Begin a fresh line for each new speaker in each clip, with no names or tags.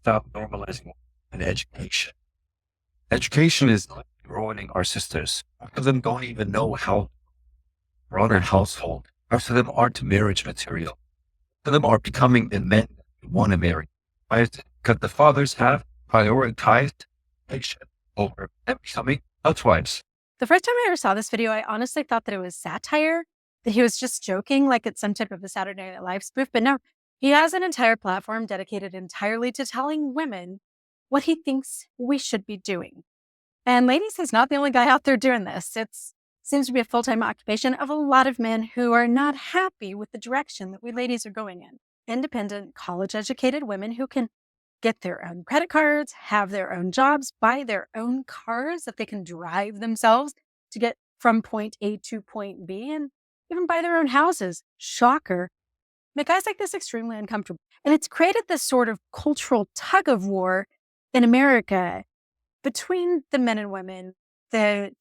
Stop normalizing an education. Education is ruining our sisters. Most of them don't even know how to run a household. Most of them aren't marriage material. Most of them are becoming the men we want to marry. Why is it? Because the fathers have prioritized education over them becoming housewives.
The first time I ever saw this video, I honestly thought that it was satire, that he was just joking, like it's some type of a Saturday Night Live spoof. But no, he has an entire platform dedicated entirely to telling women what he thinks we should be doing. And ladies, he's not the only guy out there doing this. It seems to be a full-time occupation of a lot of men who are not happy with the direction that we ladies are going in. Independent, college-educated women who can get their own credit cards, have their own jobs, buy their own cars that they can drive themselves to get from point A to point B, and even buy their own houses. Shocker. Make guys like this extremely uncomfortable. And it's created this sort of cultural tug of war in America between the men and women that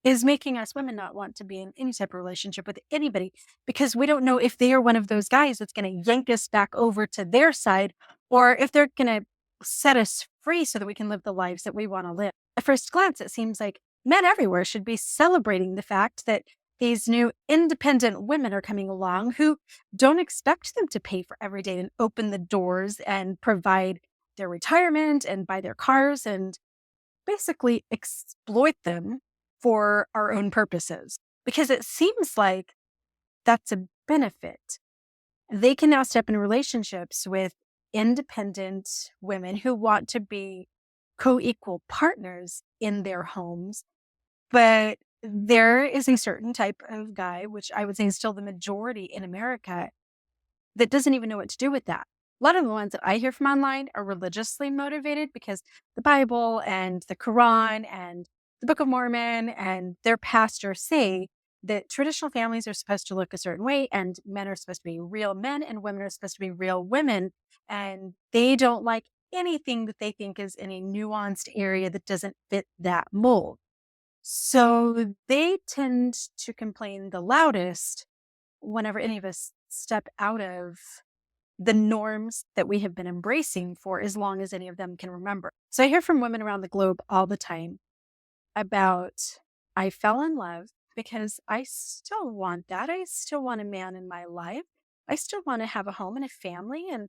is making us women not want to be in any type of relationship with anybody because we don't know if they are one of those guys that's going to yank us back over to their side or if they're going to set us free so that we can live the lives that we want to live. At first glance, it seems like men everywhere should be celebrating the fact that these new independent women are coming along who don't expect them to pay for every day and open the doors and provide their retirement and buy their cars and basically exploit them for our own purposes. Because it seems like that's a benefit. They can now step in relationships with independent women who want to be co-equal partners in their homes. But there is a certain type of guy, which I would say is still the majority in America, that doesn't even know what to do with that. A lot of the ones that I hear from online are religiously motivated because the Bible and the Quran and the Book of Mormon and their pastors say that traditional families are supposed to look a certain way and men are supposed to be real men and women are supposed to be real women. And they don't like anything that they think is in a nuanced area that doesn't fit that mold. So they tend to complain the loudest whenever any of us step out of the norms that we have been embracing for as long as any of them can remember. So I hear from women around the globe all the time about, I fell in love because I still want that. I still want a man in my life. I still want to have a home and a family and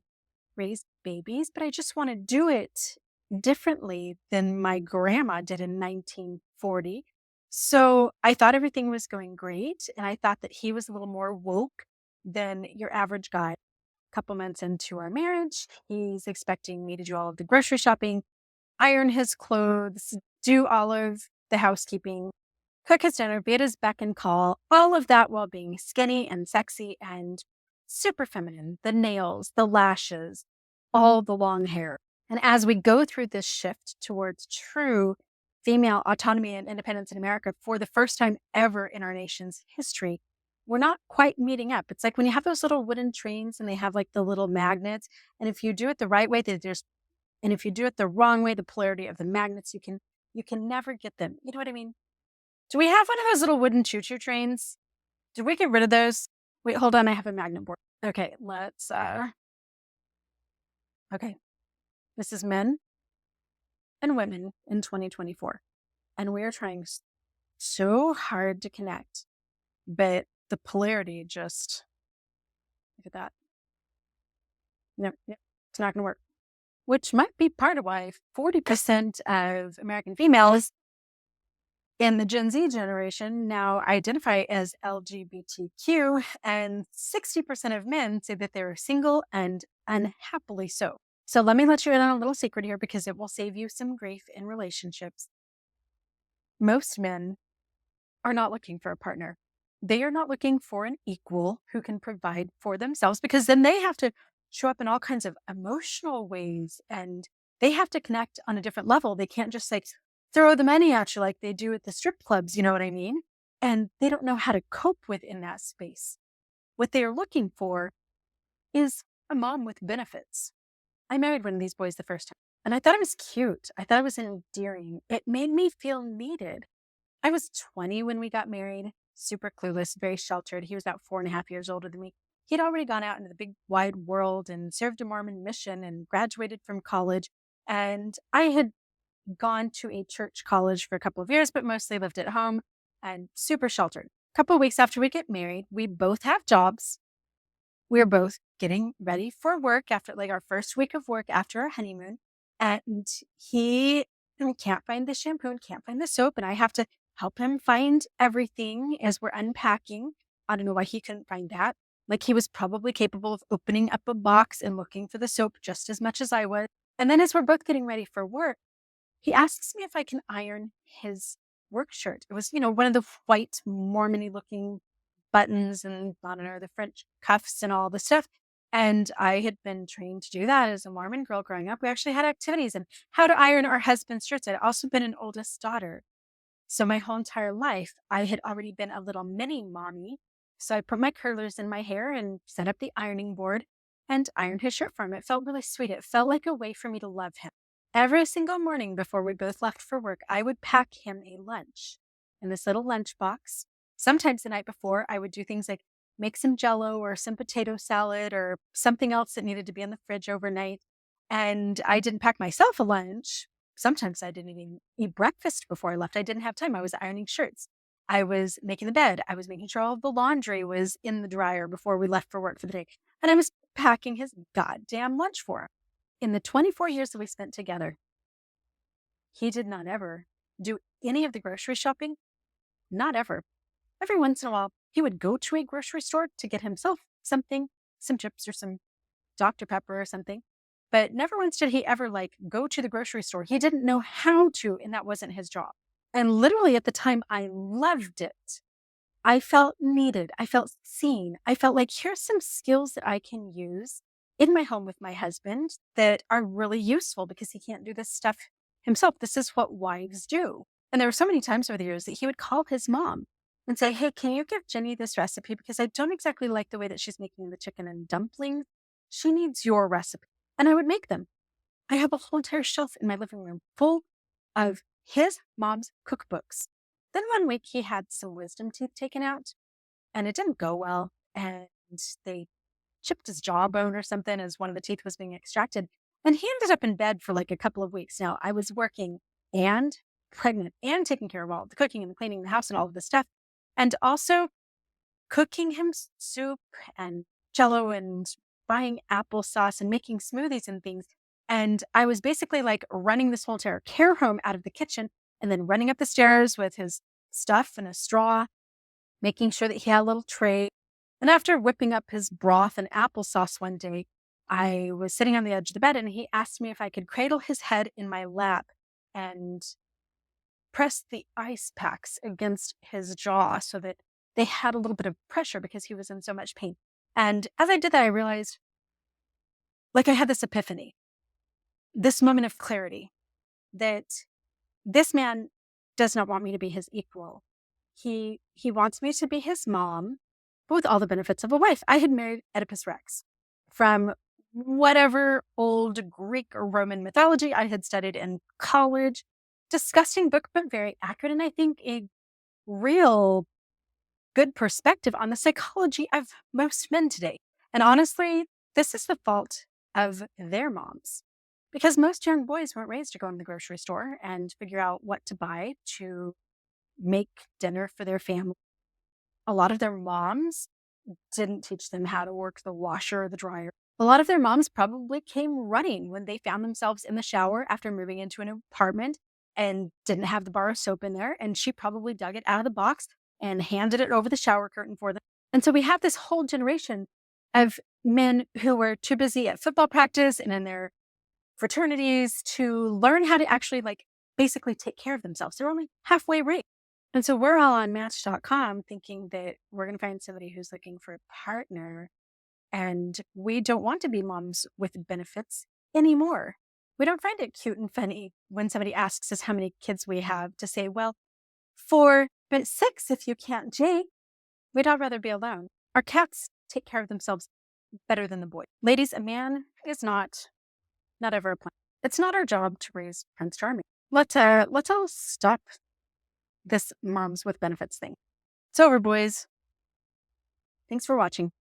raise babies, but I just want to do it differently than my grandma did in 1940. So I thought everything was going great. And I thought that he was a little more woke than your average guy. A couple months into our marriage, he's expecting me to do all of the grocery shopping, iron his clothes, do all of the housekeeping, cook his dinner, be at his beck and call, all of that while being skinny and sexy and super feminine, the nails, the lashes, all the long hair. And as we go through this shift towards true female autonomy and independence in America for the first time ever in our nation's history, we're not quite meeting up. It's like when you have those little wooden trains and they have like the little magnets. And if you do it the right way, and if you do it the wrong way, the polarity of the magnets, you can never get them. You know what I mean? Do we have one of those little wooden choo-choo trains? Did we get rid of those? Wait, hold on. I have a magnet board. Okay, okay. This is men and women in 2024. And we are trying so hard to connect, but the polarity just, look at that. No, it's not going to work. Which might be part of why 40% of American females in the Gen Z generation now identify as LGBTQ, and 60% of men say that they're single and unhappily so. So let me let you in on a little secret here because it will save you some grief in relationships. Most men are not looking for a partner. They are not looking for an equal who can provide for themselves because then they have to show up in all kinds of emotional ways and they have to connect on a different level. They can't just like throw the money at you like they do at the strip clubs, you know what I mean? And they don't know how to cope within that space. What they are looking for is a mom with benefits. I married one of these boys the first time and I thought it was cute. I thought it was endearing. It made me feel needed. I was 20 when we got married, super clueless, very sheltered. He was about 4.5 years older than me. He'd already gone out into the big wide world and served a Mormon mission and graduated from college. And I had gone to a church college for a couple of years, but mostly lived at home and super sheltered. A couple of weeks after we get married, we both have jobs. We're both getting ready for work after like our first week of work after our honeymoon. And he can't find the shampoo and can't find the soap. And I have to help him find everything as we're unpacking. I don't know why he couldn't find that. Like he was probably capable of opening up a box and looking for the soap just as much as I was. And then as we're both getting ready for work, he asks me if I can iron his work shirt. It was, one of the white Mormon-y looking buttons and I don't know, the French cuffs and all the stuff. And I had been trained to do that as a Mormon girl growing up. We actually had activities and how to iron our husband's shirts. I'd also been an oldest daughter. So my whole entire life, I had already been a little mini mommy. So I put my curlers in my hair and set up the ironing board and ironed his shirt for him. It felt really sweet. It felt like a way for me to love him. Every single morning before we both left for work, I would pack him a lunch in this little lunch box. Sometimes the night before, I would do things like make some jello or some potato salad or something else that needed to be in the fridge overnight. And I didn't pack myself a lunch. Sometimes I didn't even eat breakfast before I left. I didn't have time. I was ironing shirts. I was making the bed. I was making sure all of the laundry was in the dryer before we left for work for the day. And I was packing his goddamn lunch for him. In the 24 years that we spent together, he did not ever do any of the grocery shopping. Not ever. Every once in a while, he would go to a grocery store to get himself something, some chips or some Dr. Pepper or something. But never once did he ever go to the grocery store. He didn't know how to, and that wasn't his job. And literally at the time, I loved it. I felt needed. I felt seen. I felt like here's some skills that I can use in my home with my husband that are really useful because he can't do this stuff himself. This is what wives do. And there were so many times over the years that he would call his mom and say, hey, can you give Jenny this recipe? Because I don't exactly like the way that she's making the chicken and dumplings. She needs your recipe. And I would make them. I have a whole entire shelf in my living room full of his mom's cookbooks. Then one week he had some wisdom teeth taken out and it didn't go well. And they chipped his jawbone or something as one of the teeth was being extracted. And he ended up in bed for like a couple of weeks. Now I was working and pregnant and taking care of all the cooking and the cleaning the house and all of this stuff. And also cooking him soup and jello and buying applesauce and making smoothies and things. And I was basically like running this whole entire care home out of the kitchen and then running up the stairs with his stuff and a straw, making sure that he had a little tray. And after whipping up his broth and applesauce one day, I was sitting on the edge of the bed and he asked me if I could cradle his head in my lap and press the ice packs against his jaw so that they had a little bit of pressure because he was in so much pain. And as I did that, I realized I had this epiphany, this moment of clarity that this man does not want me to be his equal. He wants me to be his mom, but with all the benefits of a wife. I had married Oedipus Rex from whatever old Greek or Roman mythology I had studied in college. Disgusting book, but very accurate. And I think a real good perspective on the psychology of most men today. And honestly, this is the fault of their moms. Because most young boys weren't raised to go in the grocery store and figure out what to buy to make dinner for their family. A lot of their moms didn't teach them how to work the washer or the dryer. A lot of their moms probably came running when they found themselves in the shower after moving into an apartment and didn't have the bar of soap in there. And she probably dug it out of the box and handed it over the shower curtain for them. And so we have this whole generation of men who were too busy at football practice and in their fraternities to learn how to actually basically take care of themselves. They're only halfway raised. And so we're all on Match.com thinking that we're going to find somebody who's looking for a partner. And we don't want to be moms with benefits anymore. We don't find it cute and funny when somebody asks us how many kids we have to say, well, 4, but 6 if you can't Jake. We'd all rather be alone. Our cats take care of themselves better than the boy. Ladies, a man is not ever a plan. It's not our job to raise Prince Charming. Let's all stop this moms with benefits thing. It's over, boys. Thanks for watching.